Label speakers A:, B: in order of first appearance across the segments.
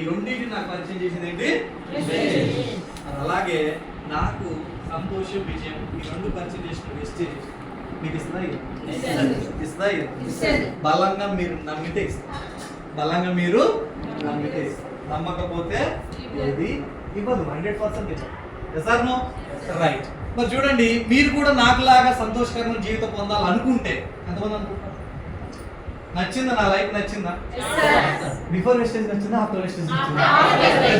A: ఈ రెండింటిని నాకు పరిచయం చేసింది ఏంటి? అలాగే నాకు సంతోషం, విజయం ఈ రెండు పరిచయం చేసిన వెస్టేజ్ మీకు ఇస్తాయి. బలంగా మీరు నమ్మితే ఇస్తారు. బలంగా మీరు నమ్మితే ఇస్తారు. నమ్మకపోతే ఏది ఇవ్వదు. 100% ఇవ్వదు. రైట్. మరి చూడండి, మీరు కూడా నాకులాగా సంతోషకరమైన జీవితం పొందాలనుకుంటే ఎంతమంది అనుకుంటారు? నచ్చిందా? నా లైఫ్ నచ్చిందా? బిఫోర్ వెస్టేజ్ నచ్చిందా? ఆఫ్టర్ వెస్టేజ్ నచ్చిందా?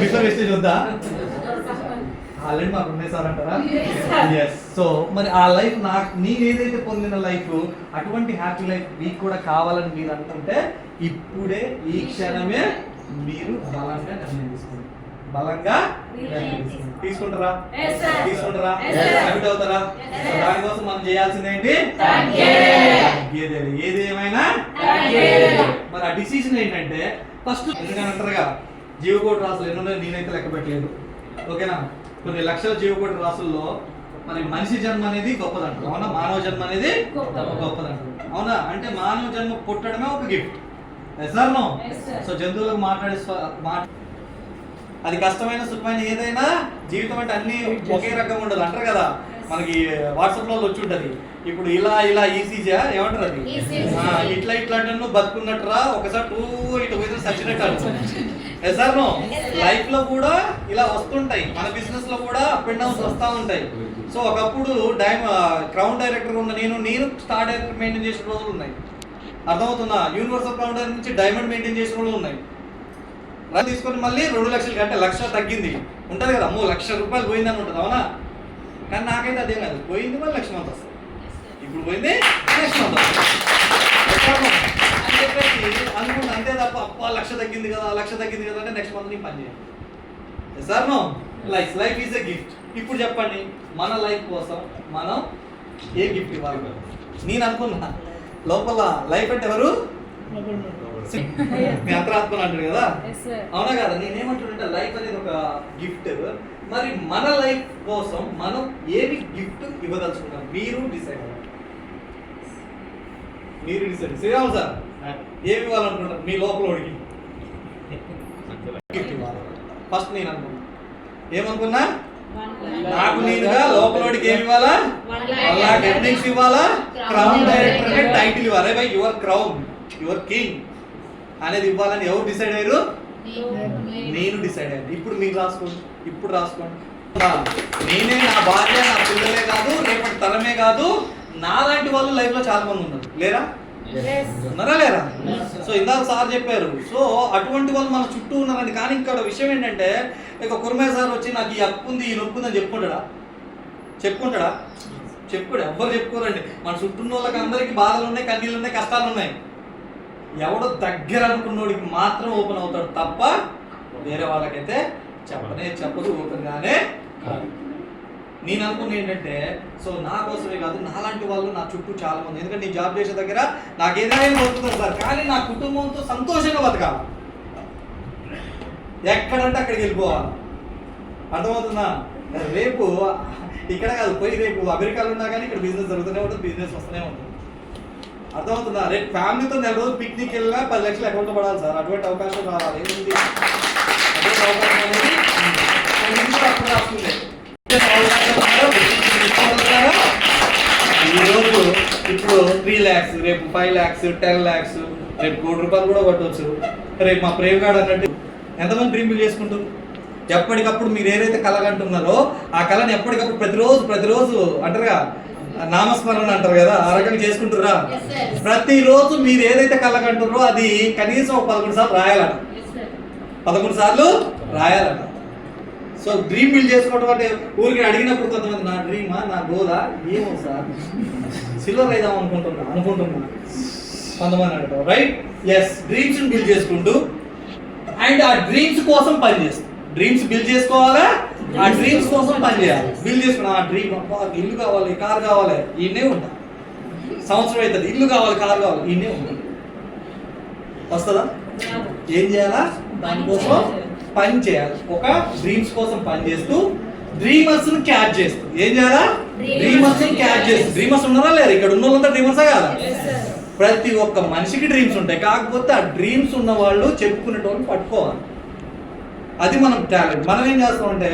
A: బిఫోర్ వెస్టేజ్ వద్దా? ఆల్రెడీ మాకు ఉన్నాయి సార్ అంటారా? ఎస్. సో మరి ఆ లైఫ్ నాకు నేను ఏదైతే పొందిన లైఫ్ అటువంటి హ్యాపీ లైఫ్ మీకు కూడా కావాలని మీరు అనుకుంటే ఇప్పుడే ఈ క్షణమే మీరు బలంగా నిర్ణయం తీసుకోండి. బలంగా తీసుకుంటారా? హ్యాబిట్ అవుతారా? దానికోసం మనం చేయాల్సింది ఏంటి? ఏది ఏమైనా మరి ఆ డిసిషన్ ఏంటంటే ఫస్ట్ ఎందుకని అంటారుగా జీవకోటి రాసులు ఎన్నో నేనైతే లెక్క పెట్టలేదు. ఓకేనా? కొన్ని లక్షల జీవకోటి రాసుల్లో మరి మనిషి జన్మ అనేది గొప్పదంటారు. అవునా? మానవ జన్మ అనేది గొప్పదంటారు. అవునా? అంటే మానవ జన్మ పుట్టడమే ఒక గిఫ్ట్. Sir no. సో జంతువులకు అది కష్టమైన సుఖమైన ఏదైనా జీవితం అంటే అన్ని ఒకే రకంగా ఉండదు అంటారు కదా. మనకి వాట్సాప్ లో వచ్చి ఉంటది. ఇప్పుడు ఇలా ఇలా ఈసీజా ఏమంటారు అది ఇట్లా ఇట్లా అంటే నువ్వు బతుకున్నట్టురా ఒకసారి ఇటు పోయి సచ్చినట్టు. Sir no. లైఫ్ లో కూడా ఇలా వస్తుంటాయి. మన బిజినెస్ లో కూడా అప్ అండ్ డౌన్స్ వస్తూ ఉంటాయి. సో ఒకప్పుడు క్రౌన్ డైరెక్టర్ ఉన్న నేను స్టార్ డైరెక్టర్ మెయింటైన్ చేసిన రోజులు ఉన్నాయి. అర్థమవుతుందా? యూనివర్సల్ క్రౌన్ డైరెక్టర్ నుంచి డైమండ్ మెయింటైన్ చేసిన రోజులు ఉన్నాయి. తీసుకొని మళ్ళీ 2 లక్షలు కంటే 1 లక్ష తగ్గింది ఉంటుంది కదా. 3 లక్షల రూపాయలు పోయిందని ఉంటుంది. అవునా? కానీ నాకైతే అదేం కాదు. పోయింది మళ్ళీ 1 లక్ష మంది వస్తుంది. ఇప్పుడు పోయింది 1 లక్ష మంది వస్తుంది అని చెప్పేసి అనుకుంటా. అంతే తప్ప అప్ప 1 లక్ష తగ్గింది కదా 1 లక్ష తగ్గింది కదా అంటే నెక్స్ట్ మంత్ నీ పని చేయాలి. Sir no. Life is a gift. ఇప్పుడు చెప్పండి, మన లైఫ్ కోసం మనం ఏ గిఫ్ట్ ఇవ్వాలి? నేను అనుకున్నా లోపల లైఫ్ అంటే ఎవరు? మీ అంతరాత్మలు అంటారు కదా. అవునా కదా? నేనేమంటున్నా లైఫ్ అనేది ఒక గిఫ్ట్. మరి మన లైఫ్ కోసం మనం ఏమి గిఫ్ట్ ఇవ్వదలుచుకున్నాం? మీరు డిసైడ్ శ్రీరామ్ సార్ ఏమి ఇవ్వాలనుకుంటారు? మీ లోపల ఒడికి గిఫ్ట్ ఇవ్వాలి. ఫస్ట్ నేను అనుకున్నా ఏమనుకున్నా నాకు నేనుగా లోపలోడికి ఏమి ఇవ్వాలా? అలా ఎర్నింగ్స్ ఇవ్వాలా? క్రౌన్ డైరెక్టర్ అనే టైటిల్ ఇవ్వాలి. By your crown your king అనేది ఇవ్వాలని ఎవరు డిసైడ్ అయ్యారు? నేను డిసైడ్ అయ్యాను. ఇప్పుడు మీరు రాసుకోండి. ఇప్పుడు రాసుకోండి. నేనే, నా భార్య, నా పిల్లలే కాదు, రేపటి తరమే కాదు, నాలాంటి వాళ్ళు లైఫ్ లో చాలా మంది ఉన్నారు. లేరా? ఉన్నారా లేరా? సో ఇందాక సార్ చెప్పారు. సో అటువంటి వాళ్ళు మన చుట్టూ ఉన్నారండి. కానీ ఇక్కడ విషయం ఏంటంటే ఇక కుర్మయ్య సార్ వచ్చి నాకు ఈ అప్పు ఉంది ఈ నొప్పి ఉందని చెప్పుకుంటాడా? చెప్పుకోడు. ఎవ్వరు చెప్పుకోరండి. మన చుట్టూ ఉన్న వాళ్ళకి అందరికీ బాధలు ఉన్నాయి, కన్నీళ్ళు ఉన్నాయి, కష్టాలు ఉన్నాయి. ఎవడో దగ్గర అనుకున్నోడికి మాత్రం ఓపెన్ అవుతాడు తప్ప వేరే వాళ్ళకైతే చెప్పదు ఓపెన్గానే. నేను అనుకున్న ఏంటంటే సో నా కోసమే కాదు, నాలాంటి వాళ్ళు నా చుట్టూ చాలా మంది. ఎందుకంటే నేను జాబ్ చేసే దగ్గర నాకు ఏదైనా బతుకుతాను సార్, కానీ నా కుటుంబంతో సంతోషంగా బతకాలి. ఎక్కడంటే అక్కడికి వెళ్ళిపోవాలి. అర్థమవుతుందా? రేపు ఇక్కడ కాదు పోయి రేపు అమెరికాలో ఉన్నా కానీ ఇక్కడ బిజినెస్ జరుగుతూనే ఉంటుంది, బిజినెస్ వస్తూనే ఉంటుంది. అర్థమవుతుందా? రేపు ఫ్యామిలీతో 4 రోజులు పిక్నిక్ వెళ్ళినా 10 లక్షలు అకౌంట్లో పడాలి సార్. అటువంటి అవకాశం రావాలి. ఏముంది అటువంటి అవకాశం అనేది అప్పుడు రాస్తుంది. ఈరోజు ఇప్పుడు 3 lakhs, రేపు 5 lakhs, 10 lakhs, రేపు 1 కోటి రూపాయలు కూడా పట్టవచ్చు. రేపు మా ప్రేమ్ గార్డ్ అన్నట్టు ఎంతమంది డ్రీమ్ బిల్ చేసుకుంటారు? ఎప్పటికప్పుడు మీరు ఏదైతే కలగంటున్నారో ఆ కళని ఎప్పటికప్పుడు ప్రతిరోజు అంటారుగా నామస్మరణ అంటారు కదా, ఆ రకంగా చేసుకుంటారా? ప్రతిరోజు మీరు ఏదైతే కలగంటున్నారో అది కనీసం 11 సార్లు రాయాలట. 11 సార్లు రాయాలట. సో డ్రీమ్ బిల్డ్ చేసుకోవడం అంటే ఊరికి అడిగినప్పుడు కొంతమంది నా డ్రీమా నా గోలా ఏమో సార్ సిల్వర్ అయిదాం అనుకుంటున్నా కొంతమంది అంటారు. రైట్? ఎస్. డ్రీమ్స్ బిల్డ్ చేసుకుంటూ అండ్ ఆ డ్రీమ్స్ కోసం పనిచేస్తాం. డ్రీమ్స్ బిల్డ్ చేసుకోవాలా, ఆ డ్రీమ్స్ కోసం పనిచేయాలి. బిల్డ్ చేసుకున్నా ఆ డ్రీమ్ ఇల్లు కావాలి, కార్ కావాలి, ఈయనే ఉంటా. సంవత్సరం అవుతుంది, ఇల్లు కావాలి, కార్ కావాలి, ఈయనే ఉంటుంది. వస్తుందా? ఏం చేయాలా? దానికోసం పని చేయాలి. ఒక డ్రీమ్స్ కోసం పని చేస్తూ డ్రీమర్స్ ని క్యాచ్ చేస్తూ ఏం చేయాలా? డ్రీమర్స్ ని క్యాచ్ చేస్తూ. డ్రీమర్స్ ఉన్నారా లేరు? ఇక్కడ ఉన్న వాళ్ళంతా డ్రీమర్సా కాదా? ప్రతి ఒక్క మనిషికి డ్రీమ్స్ ఉంటాయి. కాకపోతే ఆ డ్రీమ్స్ ఉన్న వాళ్ళు చెప్పుకునేటోళ్ళు పట్టుకోవాలి. అది మనం టాలెంట్. మనం ఏం చేస్తామంటే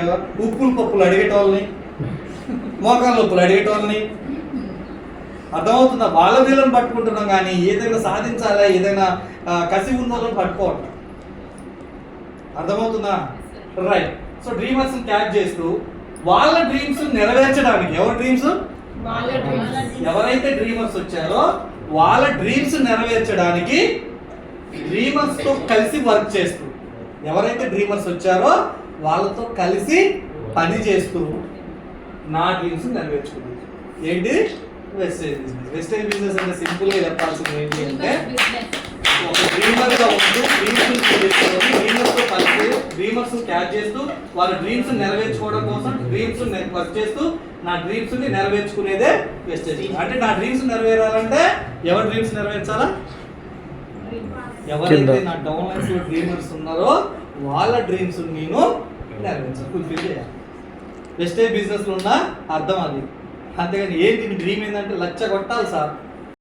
A: ఉప్పులు పప్పులు అడిగేటోళ్ళని, మోకాళ్ళ నొప్పులు అడిగేటోళ్ళని, అర్థమవుతుందా? వాళ్ళ వీళ్ళని పట్టుకుంటున్నాం కానీ ఏదైనా సాధించాలా, ఏదైనా కసి ఉన్న వాళ్ళని పట్టుకోవటం. అర్థమవుతుందా? రైట్. సో డ్రీమర్స్ని క్యాచ్ చేస్తూ వాళ్ళ డ్రీమ్స్ నెరవేర్చడానికి, ఎవరి డ్రీమ్స్? ఎవరైతే డ్రీమర్స్ వచ్చారో వాళ్ళ డ్రీమ్స్ నెరవేర్చడానికి డ్రీమర్స్ తో కలిసి వర్క్ చేస్తూ, ఎవరైతే డ్రీమర్స్ వచ్చారో వాళ్ళతో కలిసి పని చేస్తూ నా డ్రీమ్స్ నెరవేర్చుకున్నాను. ఏంటి? Wastage business. వెస్టేజ్ బిజినెస్ అంటే సింపుల్ గా చెప్పాల్సింది ఏంటి అంటే, ఒక డ్రీమర్ గా ఉంటూ డ్రీమర్స్ తో కలిసి డ్రీమర్స్ క్యాచ్ చేస్తూ వాళ్ళ డ్రీమ్స్ నెరవేర్చుకోవడం కోసం డ్రీమ్స్ వర్క్ చేస్తూ నా డ్రీమ్స్ ని నెరవేర్చుకునేదే వెస్టేజ్. అంటే నా డ్రీమ్స్ నెరవేరాలంటే ఎవరి డ్రీమ్స్ నెరవేర్చాలా? ఎవరైతే నా డౌన్ లైన్స్ లో డ్రీమర్స్ ఉన్నారో వాళ్ళ డ్రీమ్స్ నేను నెరవేర్చాలి, ఫుల్ఫిల్ చేయాలి. వెస్టేజ్ బిజినెస్ లో ఉన్న అర్థం అది. అంతేగాని ఏంటి డ్రీమ్ ఏంటంటే లచ్చ కొట్టాలి సార్,